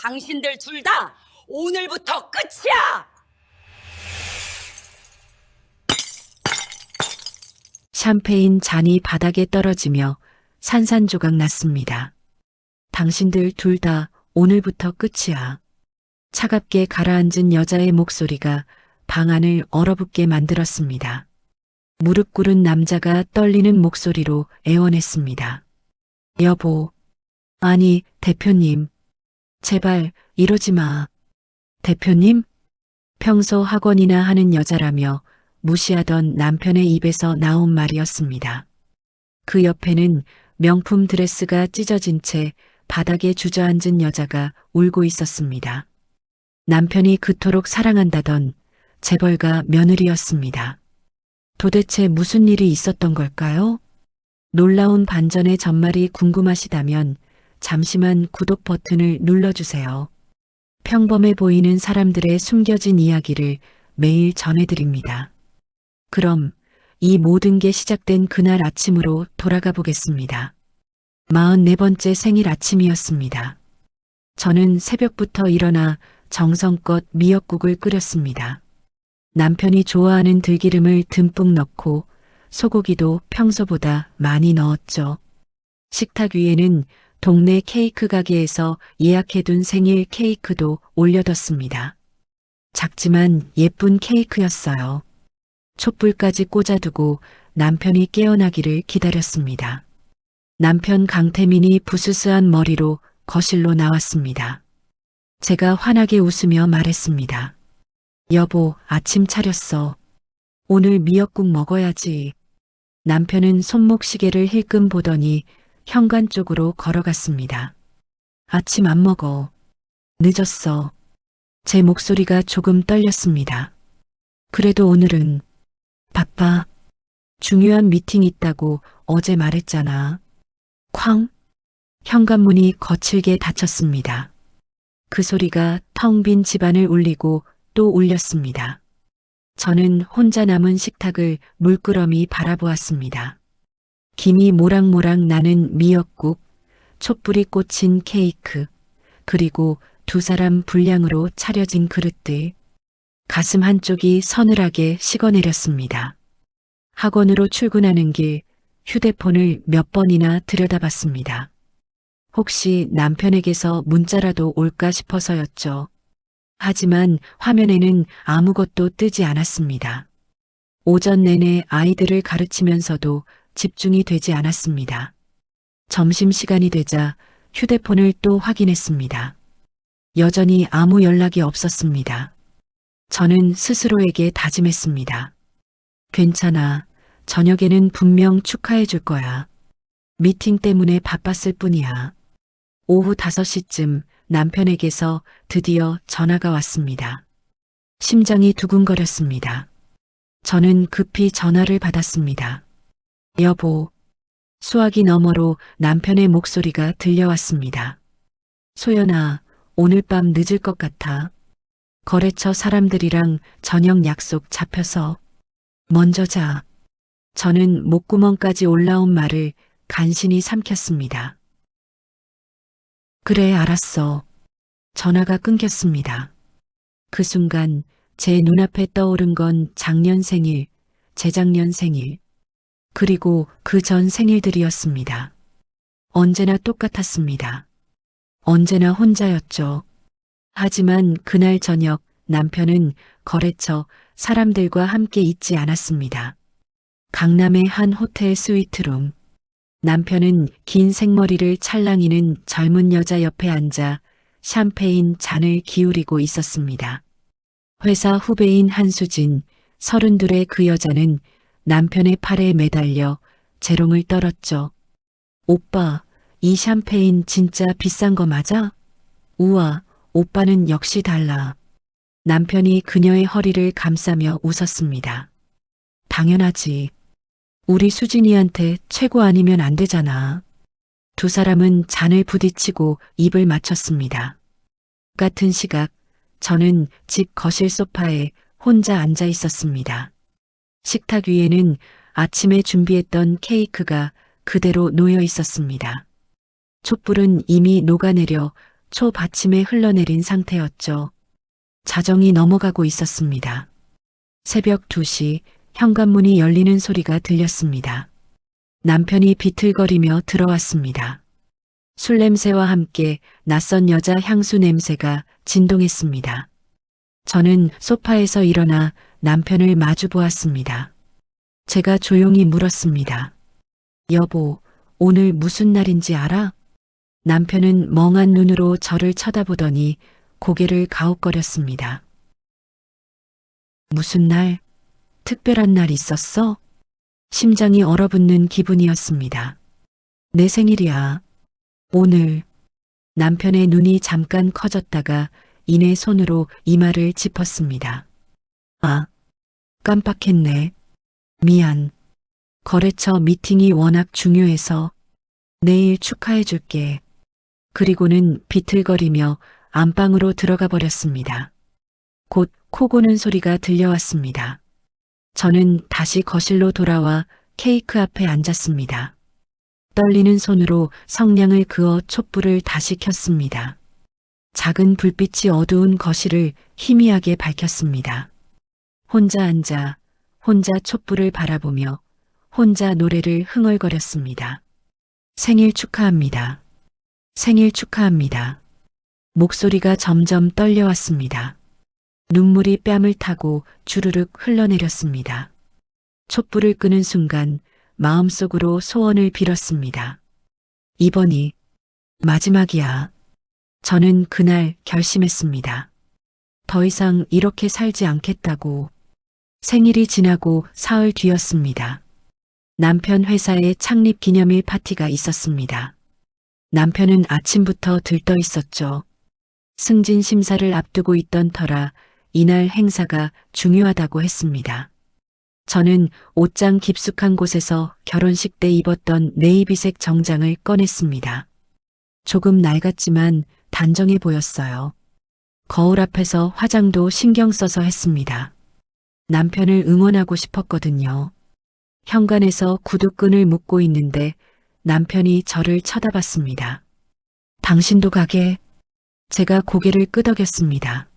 당신들 둘 다 오늘부터 끝이야! 샴페인 잔이 바닥에 떨어지며 산산조각 났습니다. 당신들 둘 다 오늘부터 끝이야. 차갑게 가라앉은 여자의 목소리가 방 안을 얼어붙게 만들었습니다. 무릎 꿇은 남자가 떨리는 목소리로 애원했습니다. 여보, 아니, 대표님. 제발 이러지 마. 대표님? 평소 학원이나 하는 여자라며 무시하던 남편의 입에서 나온 말이었습니다. 그 옆에는 명품 드레스가 찢어진 채 바닥에 주저앉은 여자가 울고 있었습니다. 남편이 그토록 사랑한다던 재벌가 며느리였습니다. 도대체 무슨 일이 있었던 걸까요? 놀라운 반전의 전말이 궁금하시다면 잠시만 구독 버튼을 눌러주세요. 평범해 보이는 사람들의 숨겨진 이야기를 매일 전해드립니다. 그럼 이 모든 게 시작된 그날 아침으로 돌아가 보겠습니다. 44번째 생일 아침이었습니다. 저는 새벽부터 일어나 정성껏 미역국을 끓였습니다. 남편이 좋아하는 들기름을 듬뿍 넣고 소고기도 평소보다 많이 넣었죠. 식탁 위에는 동네 케이크 가게에서 예약해둔 생일 케이크도 올려뒀습니다. 작지만 예쁜 케이크였어요. 촛불까지 꽂아두고 남편이 깨어나기를 기다렸습니다. 남편 강태민이 부스스한 머리로 거실로 나왔습니다. 제가 환하게 웃으며 말했습니다. 여보, 아침 차렸어. 오늘 미역국 먹어야지. 남편은 손목시계를 힐끔 보더니 현관 쪽으로 걸어갔습니다. 아침 안 먹어. 늦었어. 제 목소리가 조금 떨렸습니다. 그래도 오늘은 바빠. 중요한 미팅 있다고 어제 말했잖아. 쾅! 현관문이 거칠게 닫혔습니다. 그 소리가 텅 빈 집안을 울리고 또 울렸습니다. 저는 혼자 남은 식탁을 물끄러미 바라보았습니다. 김이 모락모락 나는 미역국, 촛불이 꽂힌 케이크, 그리고 두 사람 분량으로 차려진 그릇들. 가슴 한쪽이 서늘하게 식어내렸습니다. 학원으로 출근하는 길 휴대폰을 몇 번이나 들여다봤습니다. 혹시 남편에게서 문자라도 올까 싶어서였죠. 하지만 화면에는 아무것도 뜨지 않았습니다. 오전 내내 아이들을 가르치면서도 집중이 되지 않았습니다. 점심시간이 되자 휴대폰을 또 확인했습니다. 여전히 아무 연락이 없었습니다. 저는 스스로에게 다짐했습니다. 괜찮아. 저녁에는 분명 축하해 줄 거야. 미팅 때문에 바빴을 뿐이야. 오후 5시쯤 남편에게서 드디어 전화가 왔습니다. 심장이 두근거렸습니다. 저는 급히 전화를 받았습니다. 여보, 수화기 너머로 남편의 목소리가 들려왔습니다. 소연아, 오늘 밤 늦을 것 같아. 거래처 사람들이랑 저녁 약속 잡혀서 먼저 자. 저는 목구멍까지 올라온 말을 간신히 삼켰습니다. 그래, 알았어. 전화가 끊겼습니다. 그 순간 제 눈앞에 떠오른 건 작년 생일, 재작년 생일, 그리고 그 전 생일들이었습니다. 언제나 똑같았습니다. 언제나 혼자였죠. 하지만 그날 저녁 남편은 거래처 사람들과 함께 있지 않았습니다. 강남의 한 호텔 스위트룸. 남편은 긴 생머리를 찰랑이는 젊은 여자 옆에 앉아 샴페인 잔을 기울이고 있었습니다. 회사 후배인 한수진, 32의 그 여자는 남편의 팔에 매달려 재롱을 떨었죠. 오빠, 이 샴페인 진짜 비싼 거 맞아? 우와, 오빠는 역시 달라. 남편이 그녀의 허리를 감싸며 웃었습니다. 당연하지. 우리 수진이한테 최고 아니면 안 되잖아. 두 사람은 잔을 부딪히고 입을 맞췄습니다. 같은 시각, 저는 집 거실 소파에 혼자 앉아 있었습니다. 식탁 위에는 아침에 준비했던 케이크가 그대로 놓여 있었습니다. 촛불은 이미 녹아내려 초받침에 흘러내린 상태였죠. 자정이 넘어가고 있었습니다. 새벽 2시 현관문이 열리는 소리가 들렸습니다. 남편이 비틀거리며 들어왔습니다. 술 냄새와 함께 낯선 여자 향수 냄새가 진동했습니다. 저는 소파에서 일어나 남편을 마주 보았습니다. 제가 조용히 물었습니다. 여보, 오늘 무슨 날인지 알아? 남편은 멍한 눈으로 저를 쳐다보더니 고개를 가웃거렸습니다. 무슨 날? 특별한 날 있었어? 심장이 얼어붙는 기분이었습니다. 내 생일이야. 오늘. 남편의 눈이 잠깐 커졌다가 이내 손으로 이마를 짚었습니다. 아, 깜빡했네. 미안. 거래처 미팅이 워낙 중요해서 내일 축하해줄게. 그리고는 비틀거리며 안방으로 들어가 버렸습니다. 곧 코 고는 소리가 들려왔습니다. 저는 다시 거실로 돌아와 케이크 앞에 앉았습니다. 떨리는 손으로 성냥을 그어 촛불을 다시 켰습니다. 작은 불빛이 어두운 거실을 희미하게 밝혔습니다. 혼자 앉아 혼자 촛불을 바라보며 혼자 노래를 흥얼거렸습니다. 생일 축하합니다. 생일 축하합니다. 목소리가 점점 떨려왔습니다. 눈물이 뺨을 타고 주르륵 흘러내렸습니다. 촛불을 끄는 순간 마음속으로 소원을 빌었습니다. 이번이 마지막이야. 저는 그날 결심했습니다. 더 이상 이렇게 살지 않겠다고. 생일이 지나고 사흘 뒤였습니다. 남편 회사에 창립 기념일 파티가 있었습니다. 남편은 아침부터 들떠 있었죠. 승진 심사를 앞두고 있던 터라 이날 행사가 중요하다고 했습니다. 저는 옷장 깊숙한 곳에서 결혼식 때 입었던 네이비색 정장을 꺼냈습니다. 조금 낡았지만 단정해 보였어요. 거울 앞에서 화장도 신경 써서 했습니다. 남편을 응원하고 싶었거든요. 현관에서 구두끈을 묶고 있는데 남편이 저를 쳐다봤습니다. 당신도 가게? 제가 고개를 끄덕였습니다.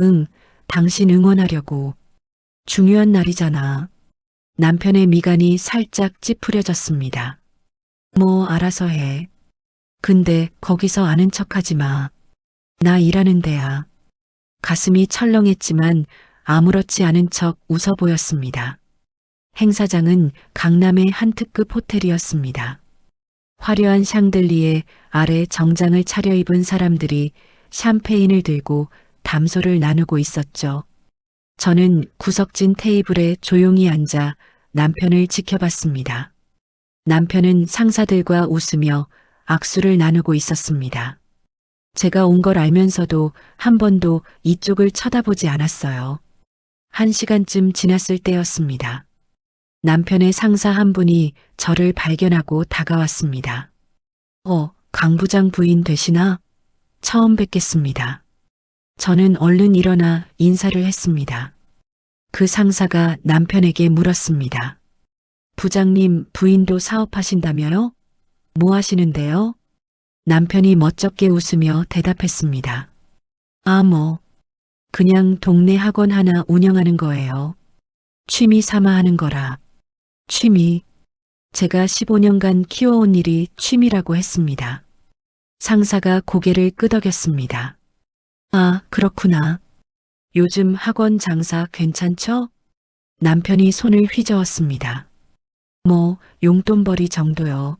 응, 당신 응원하려고. 중요한 날이잖아. 남편의 미간이 살짝 찌푸려졌습니다. 뭐 알아서 해. 근데 거기서 아는 척하지 마. 나 일하는 데야. 가슴이 철렁했지만 아무렇지 않은 척 웃어 보였습니다. 행사장은 강남의 한 특급 호텔이었습니다. 화려한 샹들리에 아래 정장을 차려입은 사람들이 샴페인을 들고 담소를 나누고 있었죠. 저는 구석진 테이블에 조용히 앉아 남편을 지켜봤습니다. 남편은 상사들과 웃으며 악수를 나누고 있었습니다. 제가 온 걸 알면서도 한 번도 이쪽을 쳐다보지 않았어요. 1시간쯤 지났을 때였습니다. 남편의 상사 한 분이 저를 발견하고 다가왔습니다. 강 부장 부인 되시나? 처음 뵙겠습니다. 저는 얼른 일어나 인사를 했습니다. 그 상사가 남편에게 물었습니다. 부장님 부인도 사업하신다며요? 뭐 하시는데요? 남편이 멋쩍게 웃으며 대답했습니다. 그냥 동네 학원 하나 운영하는 거예요. 취미 삼아 하는 거라. 취미. 제가 15년간 키워온 일이 취미라고 했습니다. 상사가 고개를 끄덕였습니다. 아, 그렇구나. 요즘 학원 장사 괜찮죠? 남편이 손을 휘저었습니다. 용돈벌이 정도요.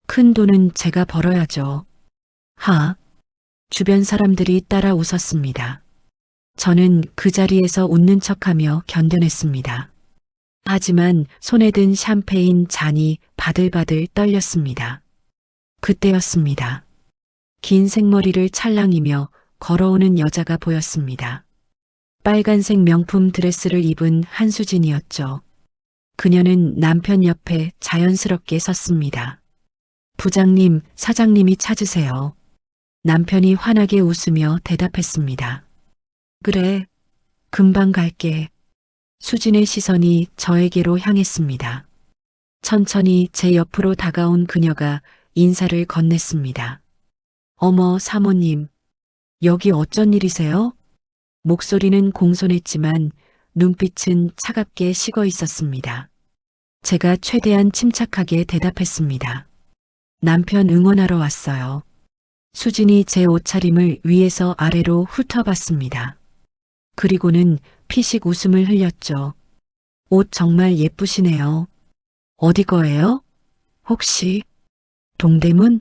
큰 돈은 제가 벌어야죠. 주변 사람들이 따라 웃었습니다. 저는 그 자리에서 웃는 척하며 견뎌냈습니다. 하지만 손에 든 샴페인 잔이 바들바들 떨렸습니다. 그때였습니다. 긴 생머리를 찰랑이며 걸어오는 여자가 보였습니다. 빨간색 명품 드레스를 입은 한수진이었죠. 그녀는 남편 옆에 자연스럽게 섰습니다. 부장님, 사장님이 찾으세요. 남편이 환하게 웃으며 대답했습니다. 그래, 금방 갈게. 수진의 시선이 저에게로 향했습니다. 천천히 제 옆으로 다가온 그녀가 인사를 건넸습니다. 어머, 사모님. 여기 어쩐 일이세요? 목소리는 공손했지만 눈빛은 차갑게 식어 있었습니다. 제가 최대한 침착하게 대답했습니다. 남편 응원하러 왔어요. 수진이 제 옷차림을 위에서 아래로 훑어봤습니다. 그리고는 피식 웃음을 흘렸죠. 옷 정말 예쁘시네요. 어디 거예요? 혹시 동대문?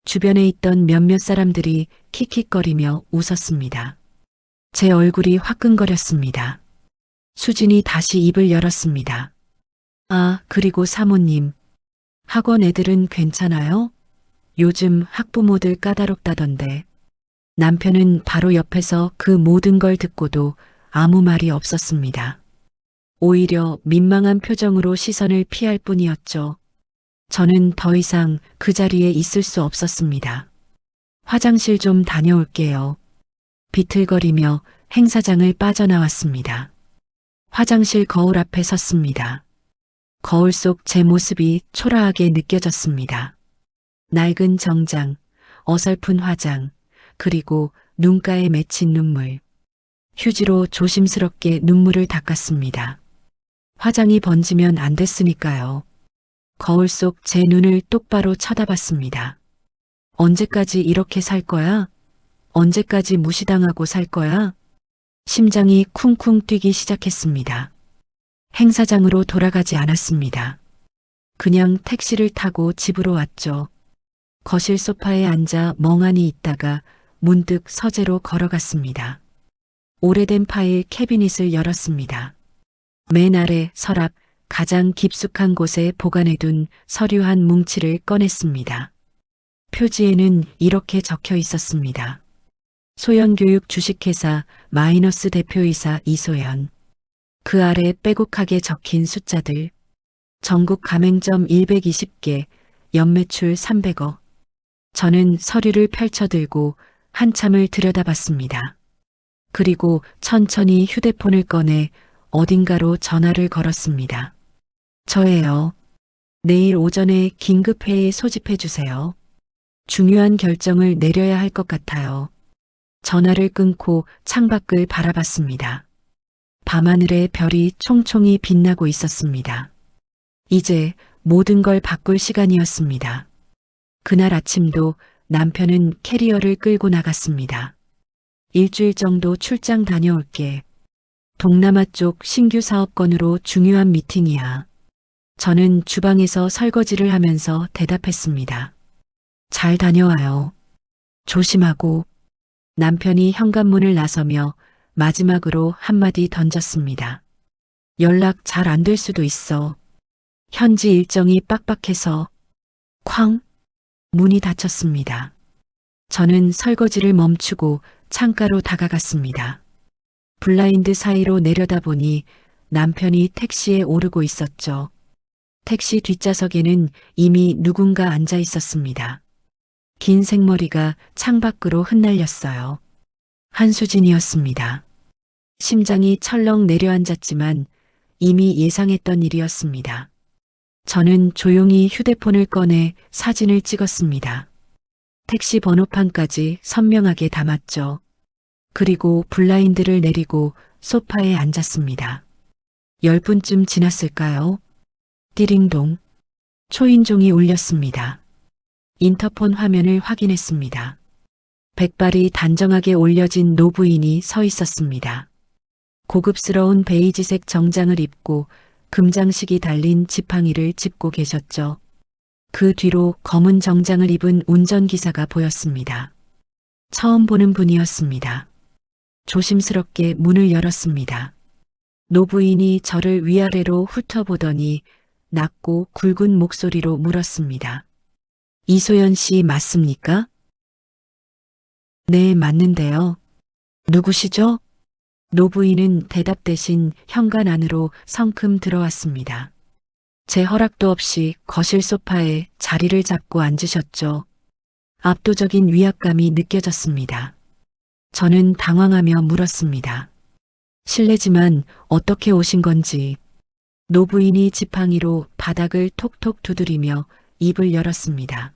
주변에 있던 몇몇 사람들이 킥킥거리며 웃었습니다. 제 얼굴이 화끈거렸습니다. 수진이 다시 입을 열었습니다. 아, 그리고 사모님. 학원 애들은 괜찮아요? 요즘 학부모들 까다롭다던데. 남편은 바로 옆에서 그 모든 걸 듣고도 아무 말이 없었습니다. 오히려 민망한 표정으로 시선을 피할 뿐이었죠. 저는 더 이상 그 자리에 있을 수 없었습니다. 화장실 좀 다녀올게요. 비틀거리며 행사장을 빠져나왔습니다. 화장실 거울 앞에 섰습니다. 거울 속 제 모습이 초라하게 느껴졌습니다. 낡은 정장, 어설픈 화장, 그리고 눈가에 맺힌 눈물. 휴지로 조심스럽게 눈물을 닦았습니다. 화장이 번지면 안 됐으니까요. 거울 속 제 눈을 똑바로 쳐다봤습니다. 언제까지 이렇게 살 거야? 언제까지 무시당하고 살 거야? 심장이 쿵쿵 뛰기 시작했습니다. 행사장으로 돌아가지 않았습니다. 그냥 택시를 타고 집으로 왔죠. 거실 소파에 앉아 멍하니 있다가 문득 서재로 걸어갔습니다. 오래된 파일 캐비닛을 열었습니다. 맨 아래 서랍 가장 깊숙한 곳에 보관해둔 서류 한 뭉치를 꺼냈습니다. 표지에는 이렇게 적혀 있었습니다. 소연교육 주식회사 마이너스 대표이사 이소연. 그 아래 빼곡하게 적힌 숫자들. 전국 가맹점 120개, 연매출 300억. 저는 서류를 펼쳐들고 한참을 들여다봤습니다. 그리고 천천히 휴대폰을 꺼내 어딘가로 전화를 걸었습니다. 저예요. 내일 오전에 긴급회의 소집해 주세요. 중요한 결정을 내려야 할 것 같아요. 전화를 끊고 창밖을 바라봤습니다. 밤하늘에 별이 총총히 빛나고 있었습니다. 이제 모든 걸 바꿀 시간이었습니다. 그날 아침도 남편은 캐리어를 끌고 나갔습니다. 일주일 정도 출장 다녀올게. 동남아 쪽 신규 사업 건으로 중요한 미팅이야. 저는 주방에서 설거지를 하면서 대답했습니다. 잘 다녀와요. 조심하고. 남편이 현관문을 나서며 마지막으로 한마디 던졌습니다. 연락 잘 안 될 수도 있어. 현지 일정이 빡빡해서. 쾅! 문이 닫혔습니다. 저는 설거지를 멈추고 창가로 다가갔습니다. 블라인드 사이로 내려다보니 남편이 택시에 오르고 있었죠. 택시 뒷좌석에는 이미 누군가 앉아 있었습니다. 긴 생머리가 창밖으로 흩날렸어요. 한수진이었습니다. 심장이 철렁 내려앉았지만 이미 예상했던 일이었습니다. 저는 조용히 휴대폰을 꺼내 사진을 찍었습니다. 택시 번호판까지 선명하게 담았죠. 그리고 블라인드를 내리고 소파에 앉았습니다. 10분쯤 지났을까요? 띠링동. 초인종이 울렸습니다. 인터폰 화면을 확인했습니다. 백발이 단정하게 올려진 노부인이 서 있었습니다. 고급스러운 베이지색 정장을 입고 금장식이 달린 지팡이를 짚고 계셨죠. 그 뒤로 검은 정장을 입은 운전기사가 보였습니다. 처음 보는 분이었습니다. 조심스럽게 문을 열었습니다. 노부인이 저를 위아래로 훑어보더니 낮고 굵은 목소리로 물었습니다. 이소연 씨 맞습니까? 네, 맞는데요. 누구시죠? 노부인은 대답 대신 현관 안으로 성큼 들어왔습니다. 제 허락도 없이 거실 소파에 자리를 잡고 앉으셨죠. 압도적인 위압감이 느껴졌습니다. 저는 당황하며 물었습니다. 실례지만 어떻게 오신 건지. 노부인이 지팡이로 바닥을 톡톡 두드리며 입을 열었습니다.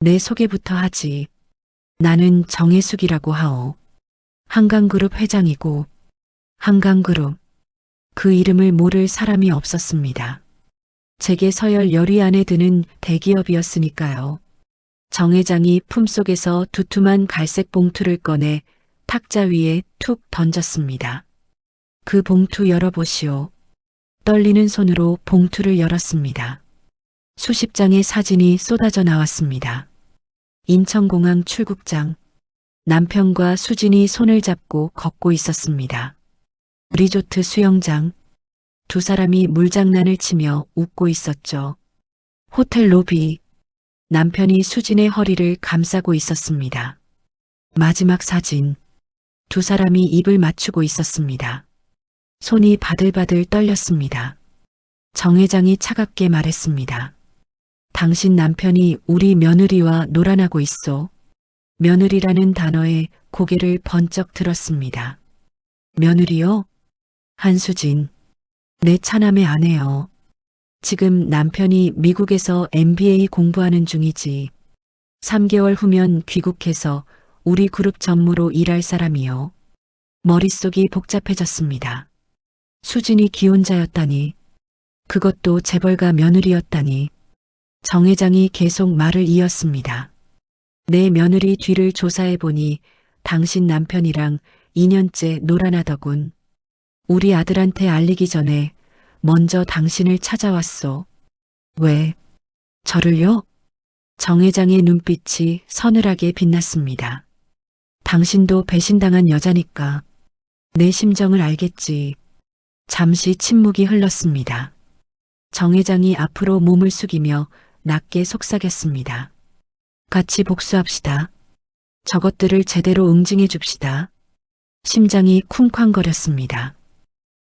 내 소개부터 하지. 나는 정혜숙이라고 하오. 한강그룹 회장이고 한강그룹 그 이름을 모를 사람이 없었습니다. 제게 서열 10위 안에 드는 대기업이었으니까요. 정 회장이 품속에서 두툼한 갈색 봉투를 꺼내 탁자 위에 툭 던졌습니다. 그 봉투 열어보시오. 떨리는 손으로 봉투를 열었습니다. 수십 장의 사진이 쏟아져 나왔습니다. 인천공항 출국장. 남편과 수진이 손을 잡고 걷고 있었습니다. 리조트 수영장. 두 사람이 물장난을 치며 웃고 있었죠. 호텔 로비. 남편이 수진의 허리를 감싸고 있었습니다. 마지막 사진. 두 사람이 입을 맞추고 있었습니다. 손이 바들바들 떨렸습니다. 정 회장이 차갑게 말했습니다. 당신 남편이 우리 며느리와 놀아나고 있어. 며느리라는 단어에 고개를 번쩍 들었습니다. 며느리요? 한수진. 내 차남의 아내요. 지금 남편이 미국에서 MBA 공부하는 중이지. 3개월 후면 귀국해서 우리 그룹 전무로 일할 사람이요. 머릿속이 복잡해졌습니다. 수진이 기혼자였다니. 그것도 재벌가 며느리였다니. 정 회장이 계속 말을 이었습니다. 내 며느리 뒤를 조사해보니 당신 남편이랑 2년째 놀아나더군. 우리 아들한테 알리기 전에 먼저 당신을 찾아왔소. 왜? 저를요? 정 회장의 눈빛이 서늘하게 빛났습니다. 당신도 배신당한 여자니까 내 심정을 알겠지. 잠시 침묵이 흘렀습니다. 정 회장이 앞으로 몸을 숙이며 낮게 속삭였습니다. 같이 복수합시다. 저것들을 제대로 응징해 줍시다. 심장이 쿵쾅거렸습니다.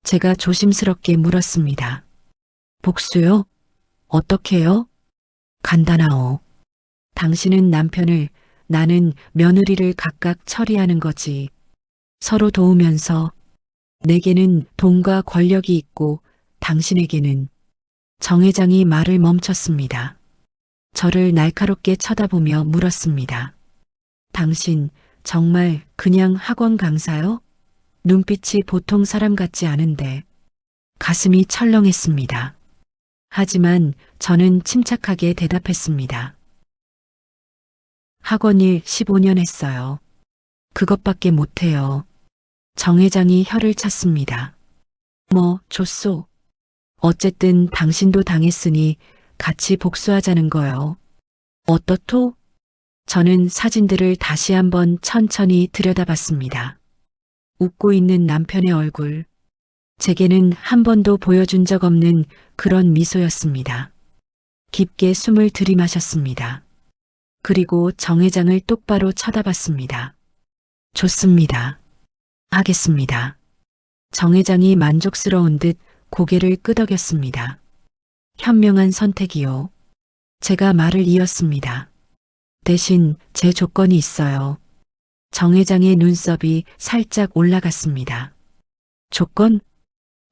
제가 조심스럽게 물었습니다. 복수요? 어떻게요? 간단하오. 당신은 남편을, 나는 며느리를 각각 처리하는 거지. 서로 도우면서 내게는 돈과 권력이 있고 당신에게는. 정 회장이 말을 멈췄습니다. 저를 날카롭게 쳐다보며 물었습니다. 당신 정말 그냥 학원 강사요? 눈빛이 보통 사람 같지 않은데 가슴이 철렁했습니다. 하지만 저는 침착하게 대답했습니다. 학원 일 15년 했어요. 그것밖에 못해요. 정 회장이 혀를 찼습니다. 뭐 좋소. 어쨌든 당신도 당했으니 같이 복수하자는 거요. 어떻소? 저는 사진들을 다시 한번 천천히 들여다봤습니다. 웃고 있는 남편의 얼굴. 제게는 한 번도 보여준 적 없는 그런 미소였습니다. 깊게 숨을 들이마셨습니다. 그리고 정 회장을 똑바로 쳐다봤습니다. 좋습니다. 하겠습니다. 정 회장이 만족스러운 듯 고개를 끄덕였습니다. 현명한 선택이요. 제가 말을 이었습니다. 대신 제 조건이 있어요. 정 회장의 눈썹이 살짝 올라갔습니다. 조건?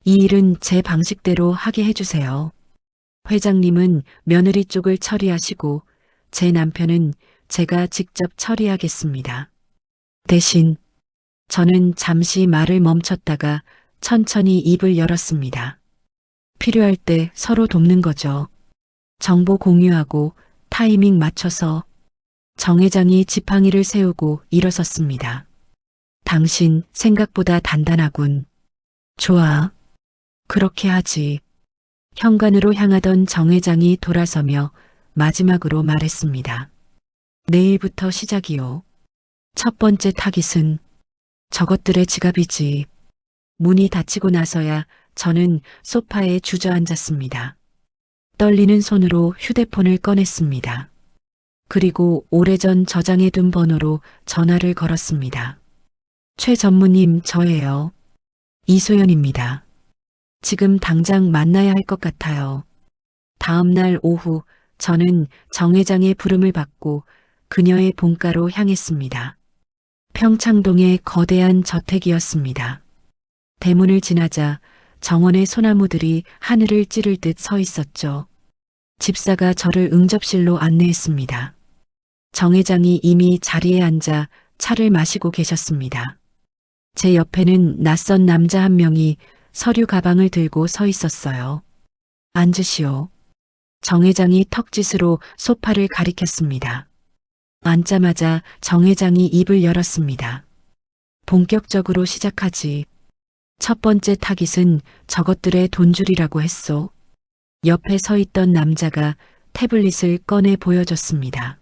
이 일은 제 방식대로 하게 해주세요. 회장님은 며느리 쪽을 처리하시고 제 남편은 제가 직접 처리하겠습니다. 대신 저는 잠시 말을 멈췄다가 천천히 입을 열었습니다. 필요할 때 서로 돕는 거죠. 정보 공유하고 타이밍 맞춰서. 정 회장이 지팡이를 세우고 일어섰습니다. 당신 생각보다 단단하군. 좋아. 그렇게 하지. 현관으로 향하던 정 회장이 돌아서며 마지막으로 말했습니다. 내일부터 시작이요. 첫 번째 타깃은 저것들의 지갑이지. 문이 닫히고 나서야 저는 소파에 주저앉았습니다. 떨리는 손으로 휴대폰을 꺼냈습니다. 그리고 오래전 저장해둔 번호로 전화를 걸었습니다. 최 전무님, 저예요. 이소연입니다. 지금 당장 만나야 할 것 같아요. 다음 날 오후 저는 정 회장의 부름을 받고 그녀의 본가로 향했습니다. 평창동의 거대한 저택이었습니다. 대문을 지나자 정원의 소나무들이 하늘을 찌를 듯 서 있었죠. 집사가 저를 응접실로 안내했습니다. 정 회장이 이미 자리에 앉아 차를 마시고 계셨습니다. 제 옆에는 낯선 남자 한 명이 서류 가방을 들고 서 있었어요. 앉으시오. 정 회장이 턱짓으로 소파를 가리켰습니다. 앉자마자 정 회장이 입을 열었습니다. 본격적으로 시작하지. 첫 번째 타깃은 저것들의 돈줄이라고 했소. 옆에 서 있던 남자가 태블릿을 꺼내 보여줬습니다.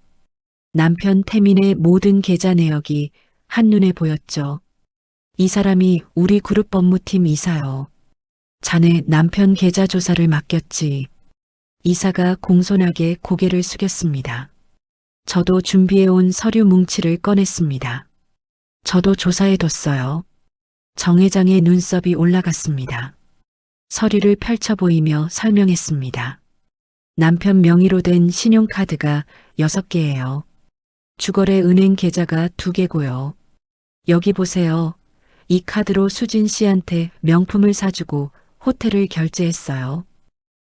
남편 태민의 모든 계좌 내역이 한눈에 보였죠. 이 사람이 우리 그룹 법무팀 이사요. 자네 남편 계좌 조사를 맡겼지. 이사가 공손하게 고개를 숙였습니다. 저도 준비해온 서류 뭉치를 꺼냈습니다. 저도 조사해뒀어요. 정 회장의 눈썹이 올라갔습니다. 서류를 펼쳐 보이며 설명했습니다. 남편 명의로 된 신용카드가 6개예요. 주거래 은행 계좌가 2개고요. 여기 보세요. 이 카드로 수진 씨한테 명품을 사주고 호텔을 결제했어요.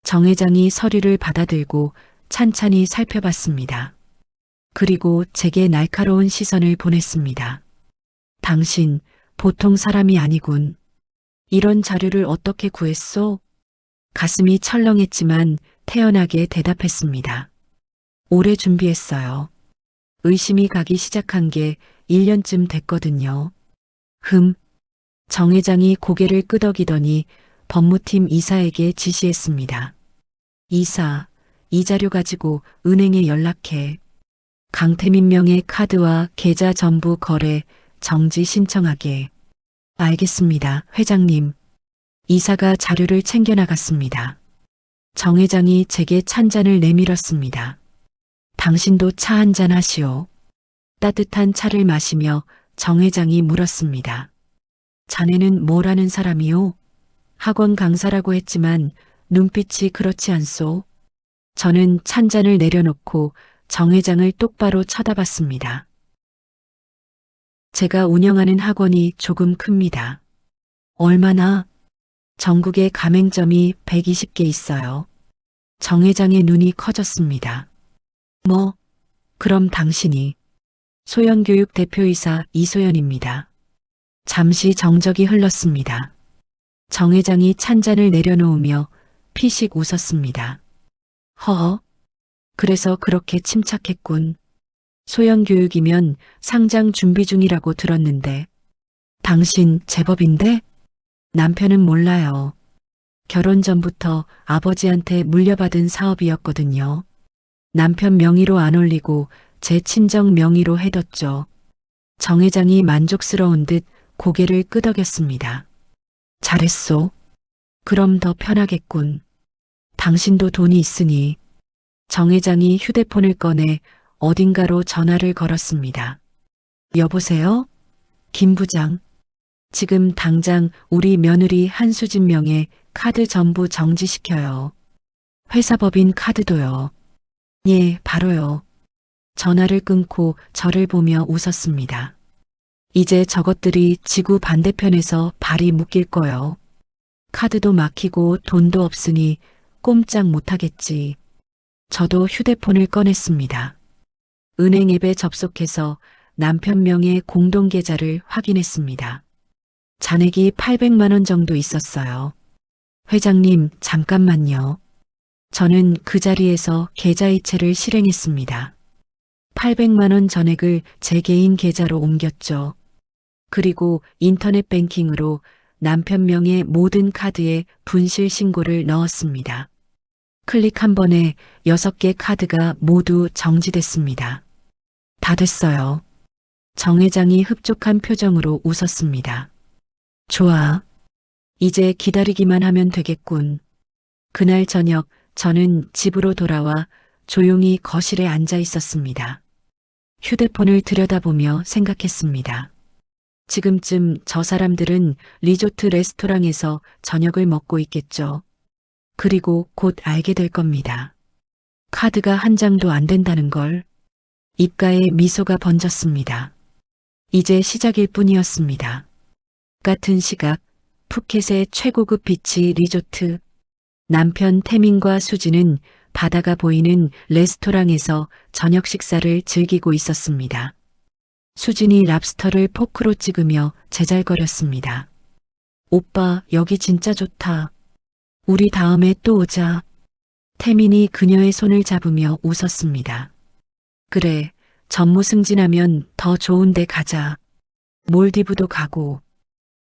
정 회장이 서류를 받아들고 찬찬히 살펴봤습니다. 그리고 제게 날카로운 시선을 보냈습니다. 당신 보통 사람이 아니군. 이런 자료를 어떻게 구했소? 가슴이 철렁했지만 태연하게 대답했습니다. 오래 준비했어요. 의심이 가기 시작한 게 1년쯤 됐거든요. 정 회장이 고개를 끄덕이더니 법무팀 이사에게 지시했습니다. 이사, 이 자료 가지고 은행에 연락해. 강태민 명의 카드와 계좌 전부 거래 정지 신청하게. 알겠습니다, 회장님. 이사가 자료를 챙겨나갔습니다. 정 회장이 제게 찬잔을 내밀었습니다. 당신도 차 한잔 하시오. 따뜻한 차를 마시며 정 회장이 물었습니다. 자네는 뭘 하는 사람이오? 학원 강사라고 했지만 눈빛이 그렇지 않소? 저는 찬잔을 내려놓고 정 회장을 똑바로 쳐다봤습니다. 제가 운영하는 학원이 조금 큽니다. 얼마나? 전국에 가맹점이 120개 있어요. 정 회장의 눈이 커졌습니다. 뭐? 그럼 당신이? 소연교육 대표이사 이소연입니다. 잠시 정적이 흘렀습니다. 정 회장이 찬잔을 내려놓으며 피식 웃었습니다. 허허, 그래서 그렇게 침착했군. 소연교육이면 상장 준비 중이라고 들었는데. 당신 제법인데? 남편은 몰라요. 결혼 전부터 아버지한테 물려받은 사업이었거든요. 남편 명의로 안 올리고 제 친정 명의로 해뒀죠. 정 회장이 만족스러운 듯 고개를 끄덕였습니다. 잘했소. 그럼 더 편하겠군. 당신도 돈이 있으니. 정 회장이 휴대폰을 꺼내 어딘가로 전화를 걸었습니다. 여보세요? 김 부장. 지금 당장 우리 며느리 한수진 명의 카드 전부 정지시켜요. 회사 법인 카드도요. 예, 바로요. 전화를 끊고 저를 보며 웃었습니다. 이제 저것들이 지구 반대편에서 발이 묶일 거요. 카드도 막히고 돈도 없으니 꼼짝 못하겠지. 저도 휴대폰을 꺼냈습니다. 은행 앱에 접속해서 남편 명의 공동계좌를 확인했습니다. 잔액이 800만 원 정도 있었어요. 회장님, 잠깐만요. 저는 그 자리에서 계좌이체를 실행했습니다. 800만 원 전액을 제 개인 계좌로 옮겼죠. 그리고 인터넷 뱅킹으로 남편 명의 모든 카드에 분실 신고를 넣었습니다. 클릭 한 번에 6개 카드가 모두 정지됐습니다. 다 됐어요. 정 회장이 흡족한 표정으로 웃었습니다. 좋아. 이제 기다리기만 하면 되겠군. 그날 저녁 저는 집으로 돌아와 조용히 거실에 앉아 있었습니다. 휴대폰을 들여다보며 생각했습니다. 지금쯤 저 사람들은 리조트 레스토랑에서 저녁을 먹고 있겠죠. 그리고 곧 알게 될 겁니다. 카드가 한 장도 안 된다는 걸. 입가에 미소가 번졌습니다. 이제 시작일 뿐이었습니다. 같은 시각 푸켓의 최고급 비치 리조트. 남편 태민과 수지는 바다가 보이는 레스토랑에서 저녁 식사를 즐기고 있었습니다. 수진이 랍스터를 포크로 찍으며 제잘거렸습니다. 오빠, 여기 진짜 좋다. 우리 다음에 또 오자. 태민이 그녀의 손을 잡으며 웃었습니다. 그래, 전무 승진하면 더 좋은 데 가자. 몰디브도 가고.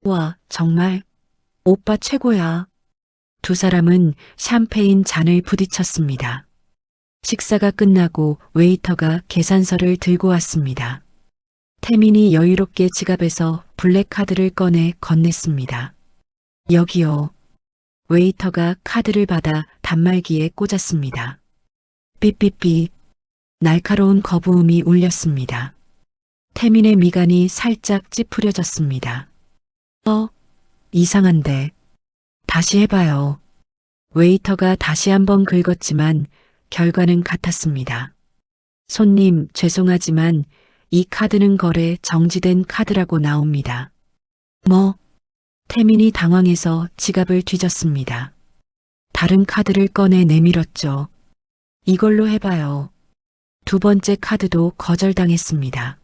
와, 정말? 오빠 최고야. 두 사람은 샴페인 잔을 부딪혔습니다. 식사가 끝나고 웨이터가 계산서를 들고 왔습니다. 태민이 여유롭게 지갑에서 블랙카드를 꺼내 건넸습니다. 여기요. 웨이터가 카드를 받아 단말기에 꽂았습니다. 삐삐삐. 날카로운 거부음이 울렸습니다. 태민의 미간이 살짝 찌푸려졌습니다. 이상한데. 다시 해봐요. 웨이터가 다시 한번 긁었지만 결과는 같았습니다. 손님, 죄송하지만 이 카드는 거래 정지된 카드라고 나옵니다. 뭐? 태민이 당황해서 지갑을 뒤졌습니다. 다른 카드를 꺼내 내밀었죠. 이걸로 해봐요. 두 번째 카드도 거절당했습니다.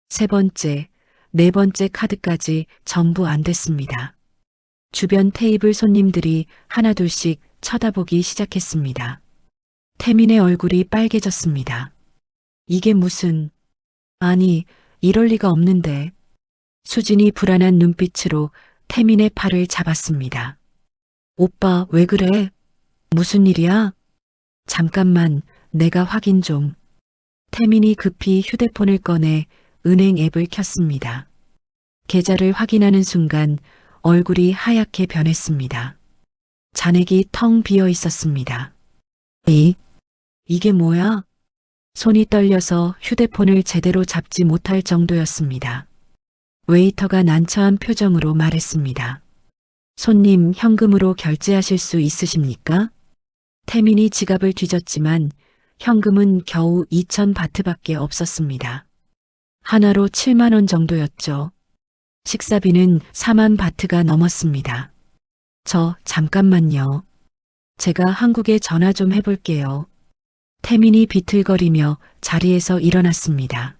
세 번째, 네 번째 카드까지 전부 안 됐습니다. 주변 테이블 손님들이 하나둘씩 쳐다보기 시작했습니다. 태민의 얼굴이 빨개졌습니다. 이게 무슨... 아니, 이럴 리가 없는데. 수진이 불안한 눈빛으로 태민의 팔을 잡았습니다. 오빠, 왜 그래? 무슨 일이야? 잠깐만, 내가 확인 좀. 태민이 급히 휴대폰을 꺼내 은행 앱을 켰습니다. 계좌를 확인하는 순간 얼굴이 하얗게 변했습니다. 잔액이 텅 비어 있었습니다. 이게 뭐야? 손이 떨려서 휴대폰을 제대로 잡지 못할 정도였습니다. 웨이터가 난처한 표정으로 말했습니다. 손님, 현금으로 결제하실 수 있으십니까? 태민이 지갑을 뒤졌지만 현금은 겨우 2,000바트밖에 없었습니다. 하나로 7만 원 정도였죠. 식사비는 4만 바트가 넘었습니다. 잠깐만요. 제가 한국에 전화 좀 해볼게요. 태민이 비틀거리며 자리에서 일어났습니다.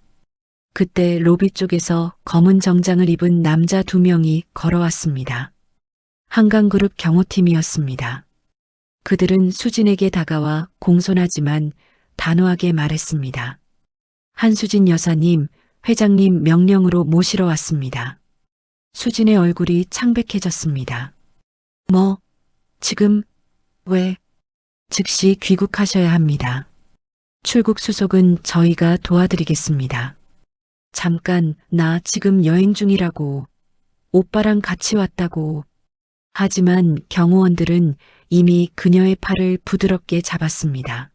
그때 로비 쪽에서 검은 정장을 입은 남자 2명이 걸어왔습니다. 한강그룹 경호팀이었습니다. 그들은 수진에게 다가와 공손하지만 단호하게 말했습니다. 한수진 여사님, 회장님 명령으로 모시러 왔습니다. 수진의 얼굴이 창백해졌습니다. 지금, 왜? 즉시 귀국하셔야 합니다. 출국 수속은 저희가 도와드리겠습니다. 잠깐, 나 지금 여행 중이라고. 오빠랑 같이 왔다고. 하지만 경호원들은 이미 그녀의 팔을 부드럽게 잡았습니다.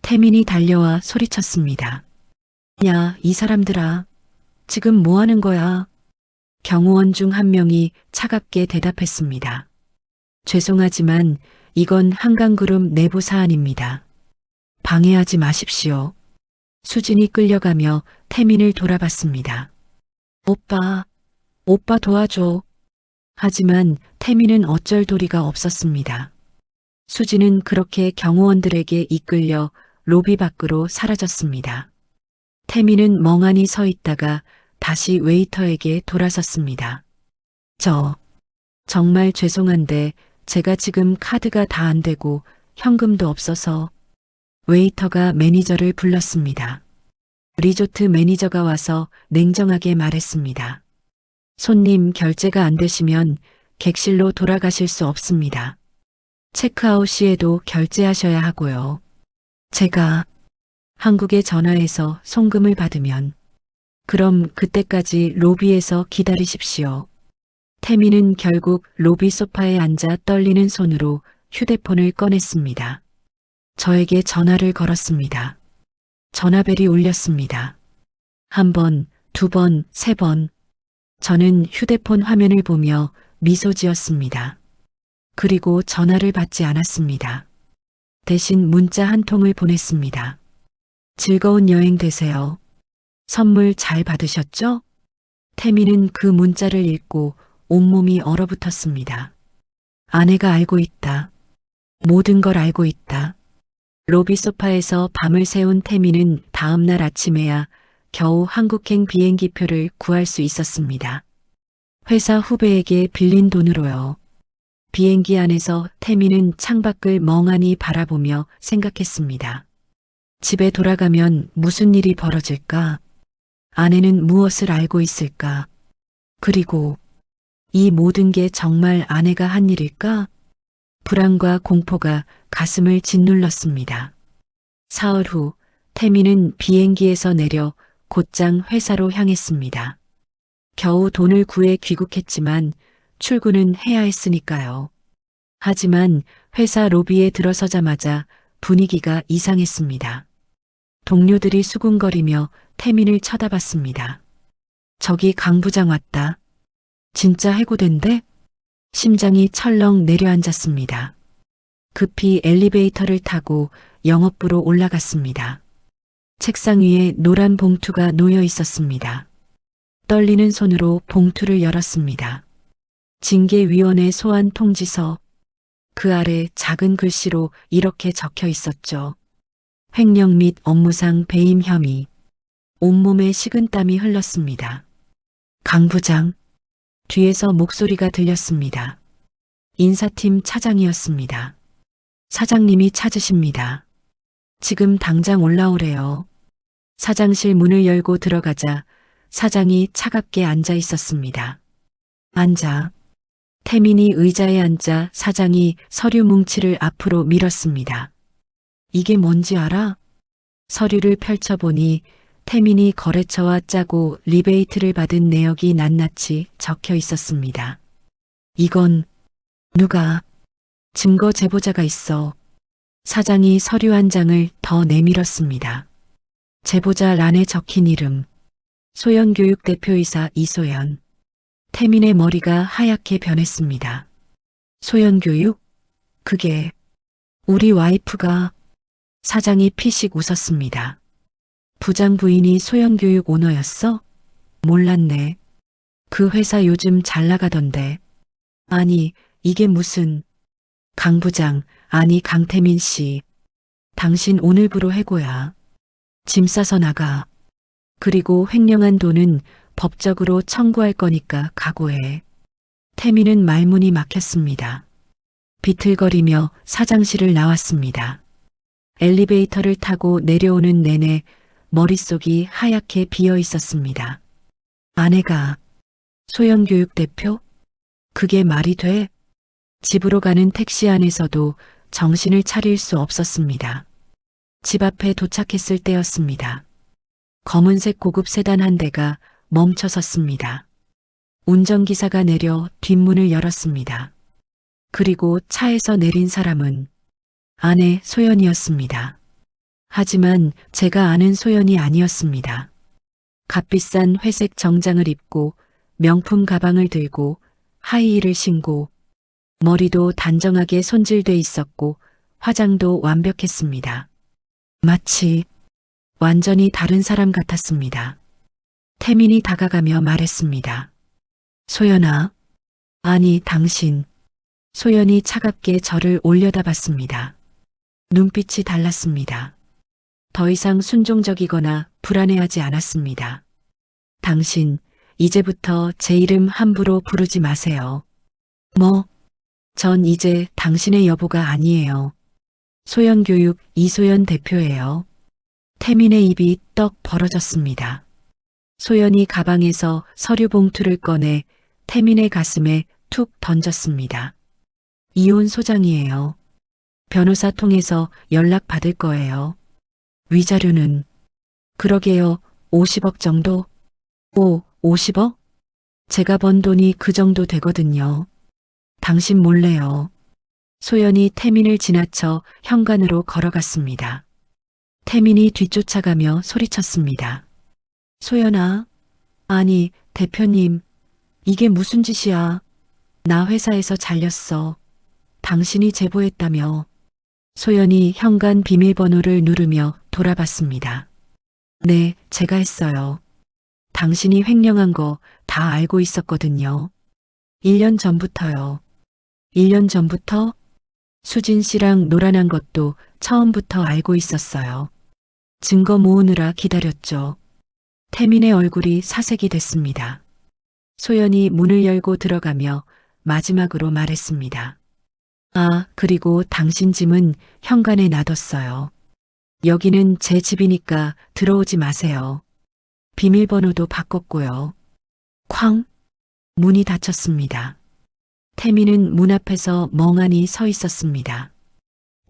태민이 달려와 소리쳤습니다. 야, 이 사람들아. 지금 뭐 하는 거야? 경호원 중 한 명이 차갑게 대답했습니다. 죄송하지만 이건 한강그룹 내부 사안입니다. 방해하지 마십시오. 수진이 끌려가며 태민을 돌아봤습니다. 오빠 도와줘. 하지만 태민은 어쩔 도리가 없었습니다. 수진은 그렇게 경호원들에게 이끌려 로비 밖으로 사라졌습니다. 태민은 멍하니 서 있다가 다시 웨이터에게 돌아섰습니다. 정말 죄송한데 제가 지금 카드가 다 안 되고 현금도 없어서. 웨이터가 매니저를 불렀습니다. 리조트 매니저가 와서 냉정하게 말했습니다. 손님, 결제가 안 되시면 객실로 돌아가실 수 없습니다. 체크아웃 시에도 결제하셔야 하고요. 제가 한국에 전화해서 송금을 받으면 그럼 그때까지 로비에서 기다리십시오. 태민은 결국 로비 소파에 앉아 떨리는 손으로 휴대폰을 꺼냈습니다. 저에게 전화를 걸었습니다. 전화벨이 울렸습니다. 1번, 2번, 3번. 저는 휴대폰 화면을 보며 미소 지었습니다. 그리고 전화를 받지 않았습니다. 대신 문자 한 통을 보냈습니다. 즐거운 여행 되세요. 선물 잘 받으셨죠? 태민은 그 문자를 읽고 온몸이 얼어붙었습니다. 아내가 알고 있다. 모든 걸 알고 있다. 로비 소파에서 밤을 새운 태미는 다음날 아침에야 겨우 한국행 비행기표를 구할 수 있었습니다. 회사 후배에게 빌린 돈으로요. 비행기 안에서 태미는 창밖을 멍하니 바라보며 생각했습니다. 집에 돌아가면 무슨 일이 벌어질까? 아내는 무엇을 알고 있을까? 그리고 이 모든 게 정말 아내가 한 일일까? 불안과 공포가 가슴을 짓눌렀습니다. 사흘 후 태미는 비행기에서 내려 곧장 회사로 향했습니다. 겨우 돈을 구해 귀국했지만 출근은 해야 했으니까요. 하지만 회사 로비에 들어서자마자 분위기가 이상했습니다. 동료들이 수군거리며 태민을 쳐다봤습니다. 저기 강 부장 왔다. 진짜 해고된대? 심장이 철렁 내려앉았습니다. 급히 엘리베이터를 타고 영업부로 올라갔습니다. 책상 위에 노란 봉투가 놓여 있었습니다. 떨리는 손으로 봉투를 열었습니다. 징계위원회 소환 통지서. 그 아래 작은 글씨로 이렇게 적혀 있었죠. 횡령 및 업무상 배임 혐의. 온몸에 식은땀이 흘렀습니다. 강 부장. 뒤에서 목소리가 들렸습니다. 인사팀 차장이었습니다. 사장님이 찾으십니다. 지금 당장 올라오래요. 사장실 문을 열고 들어가자 사장이 차갑게 앉아 있었습니다. 앉아. 태민이 의자에 앉자 사장이 서류 뭉치를 앞으로 밀었습니다. 이게 뭔지 알아? 서류를 펼쳐보니 태민이 거래처와 짜고 리베이트를 받은 내역이 낱낱이 적혀 있었습니다. 이건 누가? 증거 제보자가 있어. 사장이 서류 한 장을 더 내밀었습니다. 제보자 란에 적힌 이름. 소연교육 대표이사 이소연. 태민의 머리가 하얗게 변했습니다. 소연교육? 그게 우리 와이프가. 사장이 피식 웃었습니다. 부장 부인이 소연교육 오너였어? 몰랐네. 그 회사 요즘 잘 나가던데. 아니, 이게 무슨. 강 부장, 아니 강태민 씨. 당신 오늘부로 해고야. 짐 싸서 나가. 그리고 횡령한 돈은 법적으로 청구할 거니까 각오해. 태민은 말문이 막혔습니다. 비틀거리며 사장실을 나왔습니다. 엘리베이터를 타고 내려오는 내내 머릿속이 하얗게 비어 있었습니다. 아내가 소연교육 대표? 그게 말이 돼? 집으로 가는 택시 안에서도 정신을 차릴 수 없었습니다. 집 앞에 도착했을 때였습니다. 검은색 고급 세단 한 대가 멈춰 섰습니다. 운전기사가 내려 뒷문을 열었습니다. 그리고 차에서 내린 사람은 아내 소연이었습니다. 하지만 제가 아는 소연이 아니었습니다. 값비싼 회색 정장을 입고 명품 가방을 들고 하이힐을 신고 머리도 단정하게 손질돼 있었고 화장도 완벽했습니다. 마치 완전히 다른 사람 같았습니다. 태민이 다가가며 말했습니다. 소연아. 아니 당신. 소연이 차갑게 저를 올려다봤습니다. 눈빛이 달랐습니다. 더 이상 순종적이거나 불안해하지 않았습니다. 당신, 이제부터 제 이름 함부로 부르지 마세요. 뭐? 전 이제 당신의 여보가 아니에요. 소연교육 이소연 대표예요. 태민의 입이 떡 벌어졌습니다. 소연이 가방에서 서류 봉투를 꺼내 태민의 가슴에 툭 던졌습니다. 이혼 소장이에요. 변호사 통해서 연락 받을 거예요. 위자료는? 그러게요. 50억 정도? 50억? 제가 번 돈이 그 정도 되거든요. 당신 몰래요. 소연이 태민을 지나쳐 현관으로 걸어갔습니다. 태민이 뒤쫓아가며 소리쳤습니다. 소연아. 아니, 대표님. 이게 무슨 짓이야. 나 회사에서 잘렸어. 당신이 제보했다며. 소연이 현관 비밀번호를 누르며 돌아봤습니다. 네, 제가 했어요. 당신이 횡령한 거 다 알고 있었거든요. 1년 전부터요. 1년 전부터? 수진 씨랑 노란한 것도 처음부터 알고 있었어요. 증거 모으느라 기다렸죠. 태민의 얼굴이 사색이 됐습니다. 소연이 문을 열고 들어가며 마지막으로 말했습니다. 아, 그리고 당신 짐은 현관에 놔뒀어요. 여기는 제 집이니까 들어오지 마세요. 비밀번호도 바꿨고요. 쾅! 문이 닫혔습니다. 태민은 문 앞에서 멍하니 서 있었습니다.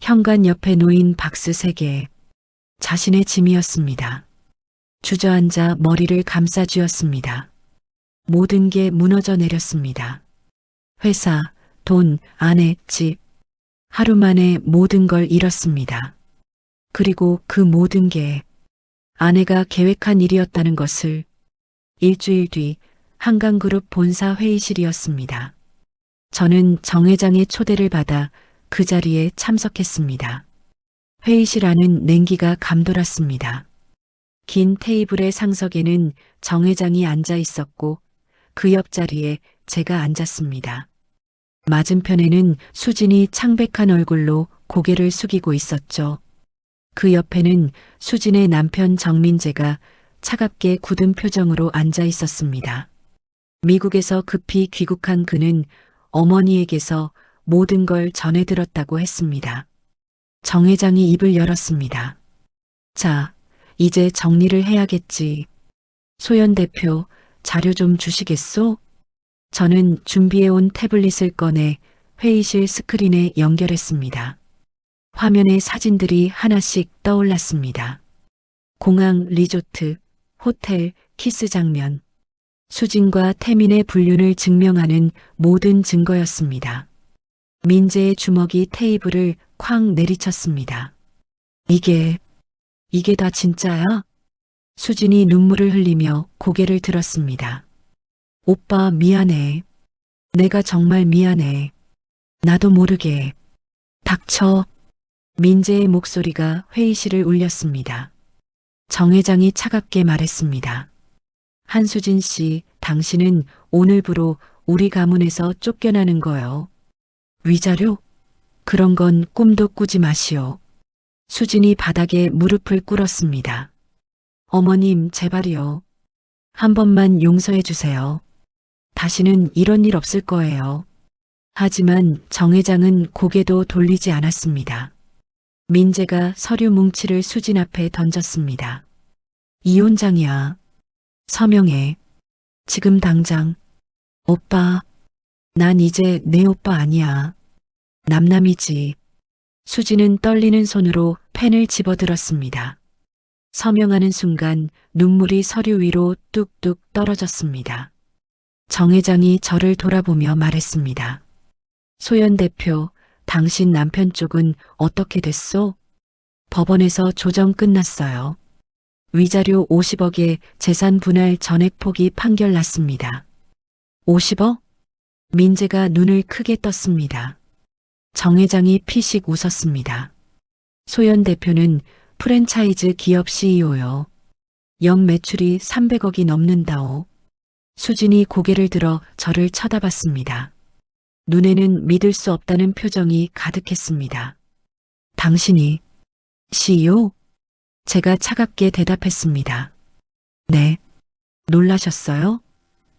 현관 옆에 놓인 박스 3개. 자신의 짐이었습니다. 주저앉아 머리를 감싸쥐었습니다. 모든 게 무너져 내렸습니다. 회사, 돈, 아내, 집. 하루 만에 모든 걸 잃었습니다. 그리고 그 모든 게 아내가 계획한 일이었다는 것을. 일주일 뒤 한강그룹 본사 회의실이었습니다. 저는 정 회장의 초대를 받아 그 자리에 참석했습니다. 회의실 안은 냉기가 감돌았습니다. 긴 테이블의 상석에는 정 회장이 앉아 있었고 그 옆자리에 제가 앉았습니다. 맞은편에는 수진이 창백한 얼굴로 고개를 숙이고 있었죠. 그 옆에는 수진의 남편 정민재가 차갑게 굳은 표정으로 앉아 있었습니다. 미국에서 급히 귀국한 그는 어머니에게서 모든 걸 전해 들었다고 했습니다. 정 회장이 입을 열었습니다. 자, 이제 정리를 해야겠지. 소연 대표, 자료 좀 주시겠소? 저는 준비해온 태블릿을 꺼내 회의실 스크린에 연결했습니다. 화면에 사진들이 하나씩 떠올랐습니다. 공항, 리조트, 호텔, 키스 장면. 수진과 태민의 불륜을 증명하는 모든 증거였습니다. 민재의 주먹이 테이블을 쾅 내리쳤습니다. 이게 다 진짜야? 수진이 눈물을 흘리며 고개를 들었습니다. 오빠 미안해. 내가 정말 미안해. 나도 모르게. 닥쳐. 민재의 목소리가 회의실을 울렸습니다. 정 회장이 차갑게 말했습니다. 한수진 씨, 당신은 오늘부로 우리 가문에서 쫓겨나는 거요. 위자료? 그런 건 꿈도 꾸지 마시오. 수진이 바닥에 무릎을 꿇었습니다. 어머님, 제발이요. 한 번만 용서해 주세요. 다시는 이런 일 없을 거예요. 하지만 정 회장은 고개도 돌리지 않았습니다. 민재가 서류 뭉치를 수진 앞에 던졌습니다. 이혼장이야. 서명해. 지금 당장. 오빠, 난 이제 내 오빠 아니야. 남남이지. 수진은 떨리는 손으로 펜을 집어들었습니다. 서명하는 순간 눈물이 서류 위로 뚝뚝 떨어졌습니다. 정 회장이 저를 돌아보며 말했습니다. 소연 대표, 당신 남편 쪽은 어떻게 됐소? 법원에서 조정 끝났어요. 위자료 50억에 재산 분할 전액 포기 판결 났습니다. 50억? 민재가 눈을 크게 떴습니다. 정 회장이 피식 웃었습니다. 소연 대표는 프랜차이즈 기업 CEO요. 연 매출이 300억이 넘는다오. 수진이 고개를 들어 저를 쳐다봤습니다. 눈에는 믿을 수 없다는 표정이 가득했습니다. 당신이 CEO? 제가 차갑게 대답했습니다. 네. 놀라셨어요?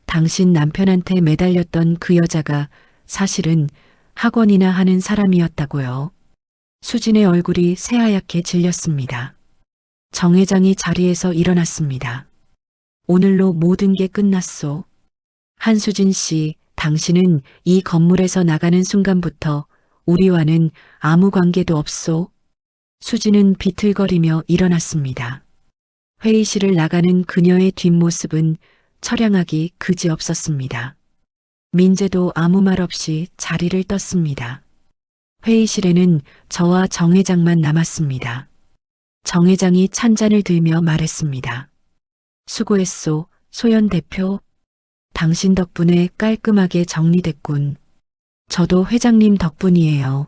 당신 남편한테 매달렸던 그 여자가 사실은 학원이나 하는 사람이었다고요. 수진의 얼굴이 새하얗게 질렸습니다. 정 회장이 자리에서 일어났습니다. 오늘로 모든 게 끝났소. 한수진 씨, 당신은 이 건물에서 나가는 순간부터 우리와는 아무 관계도 없소. 수진은 비틀거리며 일어났습니다. 회의실을 나가는 그녀의 뒷모습은 처량하기 그지없었습니다. 민재도 아무 말 없이 자리를 떴습니다. 회의실에는 저와 정 회장만 남았습니다. 정 회장이 찬잔을 들며 말했습니다. 수고했소, 소연 대표. 당신 덕분에 깔끔하게 정리됐군. 저도 회장님 덕분이에요.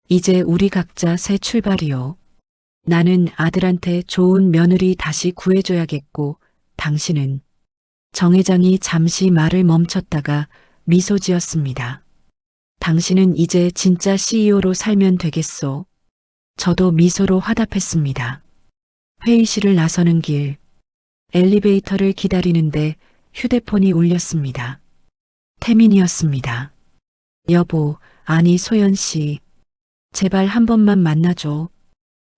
이제 우리 각자 새 출발이요. 나는 아들한테 좋은 며느리 다시 구해줘야겠고, 당신은. 정 회장이 잠시 말을 멈췄다가 미소 지었습니다. 당신은 이제 진짜 CEO로 살면 되겠소. 저도 미소로 화답했습니다. 회의실을 나서는 길, 엘리베이터를 기다리는데 휴대폰이 울렸습니다. 태민이었습니다. 여보, 아니 소연 씨. 제발 한 번만 만나줘.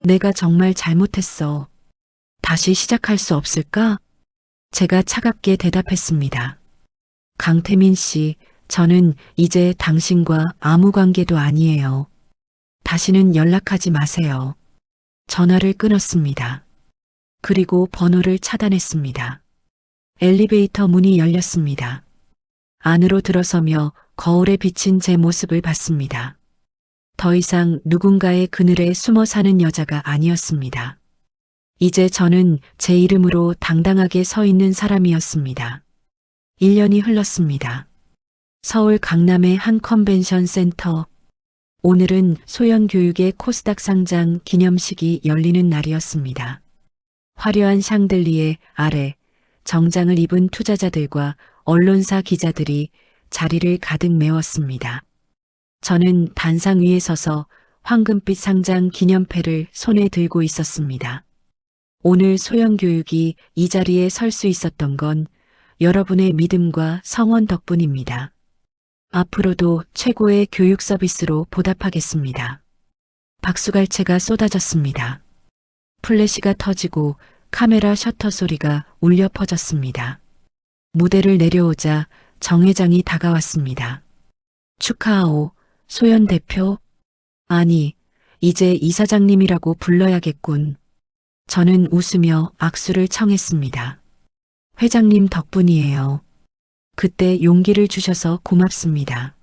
내가 정말 잘못했어. 다시 시작할 수 없을까? 제가 차갑게 대답했습니다. 강태민 씨, 저는 이제 당신과 아무 관계도 아니에요. 다시는 연락하지 마세요. 전화를 끊었습니다. 그리고 번호를 차단했습니다. 엘리베이터 문이 열렸습니다. 안으로 들어서며 거울에 비친 제 모습을 봤습니다. 더 이상 누군가의 그늘에 숨어 사는 여자가 아니었습니다. 이제 저는 제 이름으로 당당하게 서 있는 사람이었습니다. 1년이 흘렀습니다. 서울 강남의 한 컨벤션 센터. 오늘은 소연교육의 코스닥 상장 기념식이 열리는 날이었습니다. 화려한 샹들리에 아래 정장을 입은 투자자들과 언론사 기자들이 자리를 가득 메웠습니다. 저는 단상 위에 서서 황금빛 상장 기념패를 손에 들고 있었습니다. 오늘 소연교육이 이 자리에 설 수 있었던 건 여러분의 믿음과 성원 덕분입니다. 앞으로도 최고의 교육 서비스로 보답하겠습니다. 박수갈채가 쏟아졌습니다. 플래시가 터지고 카메라 셔터 소리가 울려 퍼졌습니다. 무대를 내려오자 정 회장이 다가왔습니다. 축하하오, 소연 대표. 아니, 이제 이사장님이라고 불러야겠군. 저는 웃으며 악수를 청했습니다. 회장님 덕분이에요. 그때 용기를 주셔서 고맙습니다.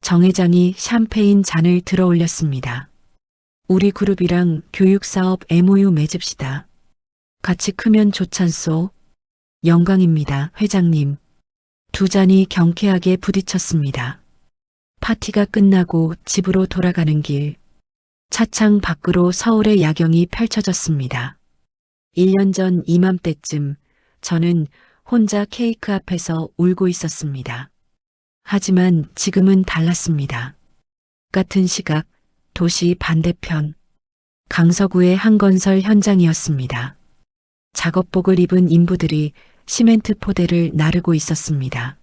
정 회장이 샴페인 잔을 들어 올렸습니다. 우리 그룹이랑 교육사업 MOU 맺읍시다. 같이 크면 좋잖소. 영광입니다, 회장님. 두 잔이 경쾌하게 부딪혔습니다. 파티가 끝나고 집으로 돌아가는 길. 차창 밖으로 서울의 야경이 펼쳐졌습니다. 1년 전 이맘때쯤 저는 혼자 케이크 앞에서 울고 있었습니다. 하지만 지금은 달랐습니다. 같은 시각, 도시 반대편, 강서구의 한 건설 현장이었습니다. 작업복을 입은 인부들이 시멘트 포대를 나르고 있었습니다.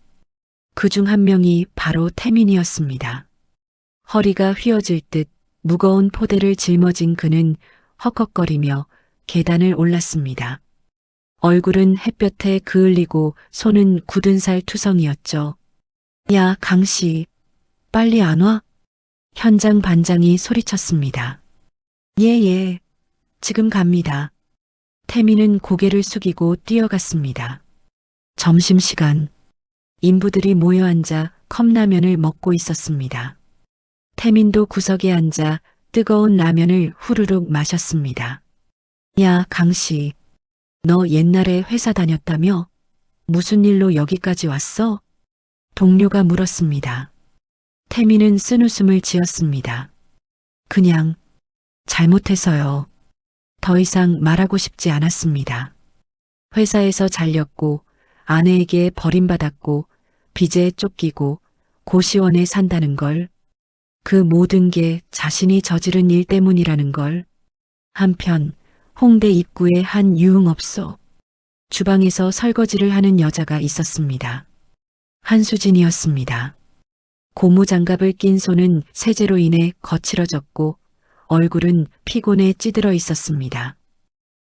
그중 한 명이 바로 태민이었습니다. 허리가 휘어질 듯 무거운 포대를 짊어진 그는 헉헉거리며 계단을 올랐습니다. 얼굴은 햇볕에 그을리고 손은 굳은 살 투성이었죠. 야, 강씨, 빨리 안 와? 현장 반장이 소리쳤습니다. 예, 지금 갑니다. 태민은 고개를 숙이고 뛰어갔습니다. 점심시간, 인부들이 모여 앉아 컵라면을 먹고 있었습니다. 태민도 구석에 앉아 뜨거운 라면을 후루룩 마셨습니다. 야, 강씨, 너 옛날에 회사 다녔다며? 무슨 일로 여기까지 왔어? 동료가 물었습니다. 태민은 쓴웃음을 지었습니다. 그냥 잘못해서요. 더 이상 말하고 싶지 않았습니다. 회사에서 잘렸고 아내에게 버림받았고 빚에 쫓기고 고시원에 산다는 걸, 그 모든 게 자신이 저지른 일 때문이라는 걸. 한편 홍대 입구의 한 유흥업소, 주방에서 설거지를 하는 여자가 있었습니다. 한수진이었습니다. 고무장갑을 낀 손은 세제로 인해 거칠어졌고 얼굴은 피곤에 찌들어 있었습니다.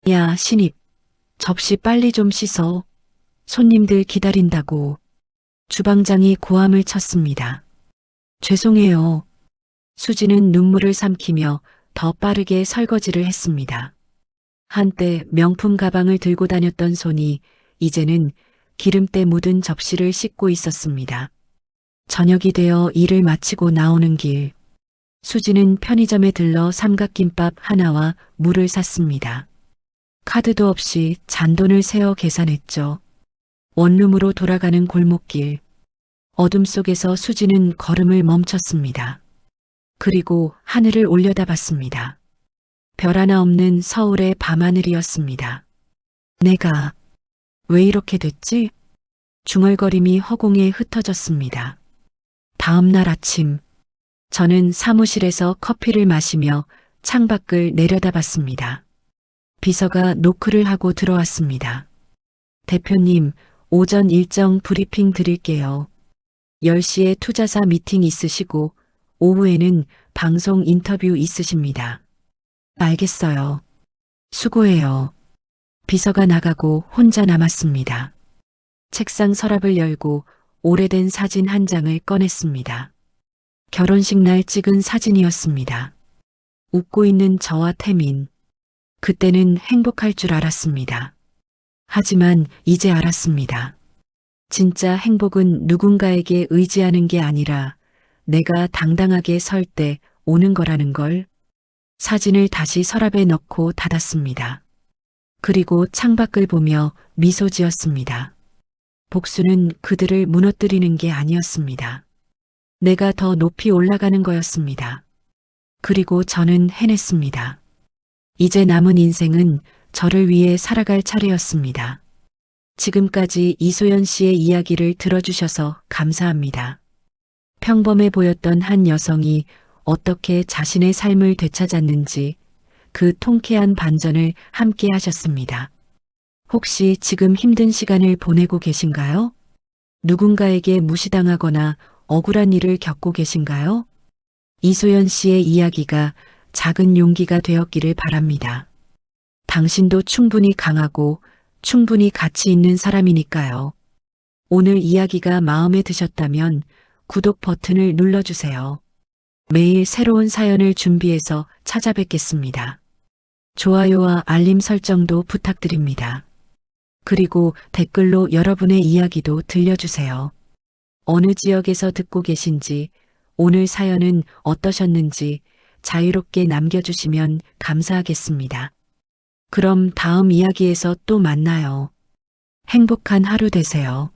야, 신입, 접시 빨리 좀 씻어. 손님들 기다린다고. 주방장이 고함을 쳤습니다. 죄송해요. 수진은 눈물을 삼키며 더 빠르게 설거지를 했습니다. 한때 명품 가방을 들고 다녔던 손이 이제는 기름때 묻은 접시를 씻고 있었습니다. 저녁이 되어 일을 마치고 나오는 길, 수지는 편의점에 들러 삼각김밥 하나와 물을 샀습니다. 카드도 없이 잔돈을 세어 계산했죠. 원룸으로 돌아가는 골목길, 어둠 속에서 수지는 걸음을 멈췄습니다. 그리고 하늘을 올려다봤습니다. 별 하나 없는 서울의 밤하늘이었습니다. 내가 왜 이렇게 됐지? 중얼거림이 허공에 흩어졌습니다. 다음 날 아침, 저는 사무실에서 커피를 마시며 창밖을 내려다봤습니다. 비서가 노크를 하고 들어왔습니다. 대표님, 오전 일정 브리핑 드릴게요. 10시에 투자사 미팅 있으시고 오후에는 방송 인터뷰 있으십니다. 알겠어요. 수고해요. 비서가 나가고 혼자 남았습니다. 책상 서랍을 열고 오래된 사진 한 장을 꺼냈습니다. 결혼식 날 찍은 사진이었습니다. 웃고 있는 저와 태민. 그때는 행복할 줄 알았습니다. 하지만 이제 알았습니다. 진짜 행복은 누군가에게 의지하는 게 아니라 내가 당당하게 설 때 오는 거라는 걸. 사진을 다시 서랍에 넣고 닫았습니다. 그리고 창밖을 보며 미소 지었습니다. 복수는 그들을 무너뜨리는 게 아니었습니다. 내가 더 높이 올라가는 거였습니다. 그리고 저는 해냈습니다. 이제 남은 인생은 저를 위해 살아갈 차례였습니다. 지금까지 이소연 씨의 이야기를 들어주셔서 감사합니다. 평범해 보였던 한 여성이 어떻게 자신의 삶을 되찾았는지 그 통쾌한 반전을 함께 하셨습니다. 혹시 지금 힘든 시간을 보내고 계신가요? 누군가에게 무시당하거나 억울한 일을 겪고 계신가요? 이소연 씨의 이야기가 작은 용기가 되었기를 바랍니다. 당신도 충분히 강하고 충분히 가치 있는 사람이니까요. 오늘 이야기가 마음에 드셨다면 구독 버튼을 눌러주세요. 매일 새로운 사연을 준비해서 찾아뵙겠습니다. 좋아요와 알림 설정도 부탁드립니다. 그리고 댓글로 여러분의 이야기도 들려주세요. 어느 지역에서 듣고 계신지, 오늘 사연은 어떠셨는지 자유롭게 남겨주시면 감사하겠습니다. 그럼 다음 이야기에서 또 만나요. 행복한 하루 되세요.